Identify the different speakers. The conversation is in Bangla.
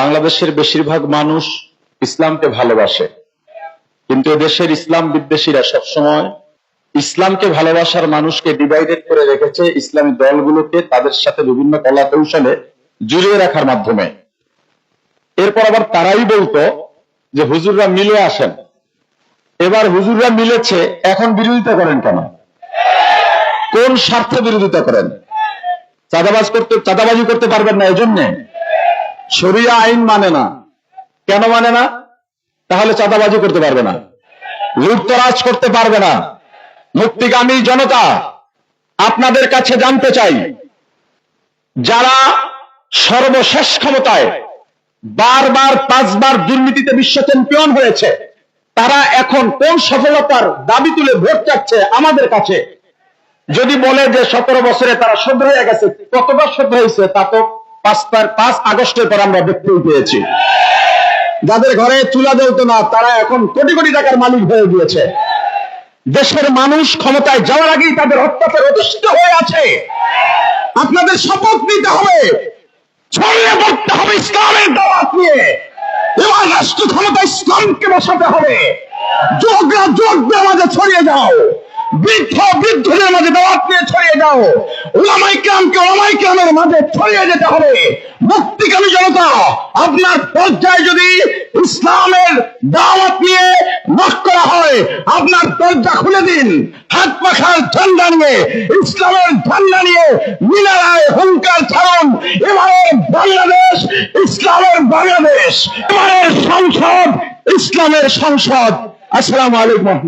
Speaker 1: বাংলাদেশের বেশিরভাগ মানুষ ইসলামকে ভালোবাসে, কিন্তু এদেশের ইসলাম বিদ্বেষীরা সবসময় ইসলামকে ভালোবাসার মানুষকে ডিভাইডেড করে রেখেছে ইসলামী দলগুলোকে তাদের সাথে বিভিন্ন কলা কৌশলে জুড়িয়ে রাখার মাধ্যমে। এরপর আবার তারাই বলতো যে হুজুররা মিলে আসেন। এবার হুজুররা মিলেছে, এখন বিরোধিতা করেন কেন? কোন স্বার্থে বিরোধিতা করেন? চাঁদাবাজি করতে পারবেন না এজন্যে? শরিয়া আইন মানে না, কেন মানে না? তাহলে চাঁদাবাজি করতে পারবে না, লুটতরাজ করতে পারবে না। মুক্তিগামী জনতা, আপনাদের কাছে জানতে চাই, যারা সর্বশেষ ক্ষমতায় বারবার 5 বার দুর্নীতিতে বিশ্ব চ্যাম্পিয়ন হয়েছে, তারা এখন কোন সফলতার দাবি তুলে ভোট চাচ্ছে আমাদের কাছে? যদি বলে যে 17 বছরে তারা শোধ হয়ে গেছে, কতবার শোধ হয়েছে তা তো 5 আগস্টের পর আমরা দেখতেই পেয়েছি। যাদের ঘরে চুলা জ্বলতো না, তারা এখন কোটি কোটি টাকার মালিক হয়ে গিয়েছে। দেশের মানুষ ক্ষমতায় যাওয়ার আগেই তাদের অত্যাচার অধিষ্ঠিত হয়ে আছে। আপনাদের শপথ নিতে হবে, ছড়িয়ে পড়তে হবে ইসলামের দাওয়াত নিয়ে। এবার রাষ্ট্র ক্ষমতা ইসলামকে বসাতে হবে। যোগরা যোগদের মাঝে ছড়িয়ে যাও, বৃদ্ধ বৃদ্ধদের মাঝে দাওয়াত নিয়ে ছড়িয়ে যাও, উলামায়ে কেরামকে উলামায়ে কেরামের মাঝে ছড়িয়ে যেতে হবে। মুক্তিকামী জনতা, আপনার পর্যায়ে যদি ইসলামের দাওয়াত নিয়ে নক করা হয়, আপনার দরজা খুলে দিন। হাত পাখার ঝান্ডা নিয়ে, ইসলামের ঝান্ডা নিয়ে মিনারায় হুঙ্কার ছাড়ুন। এবারের বাংলাদেশ ইসলামের বাংলাদেশ, এবারের সংসদ ইসলামের সংসদ। আসসালামু আলাইকুম।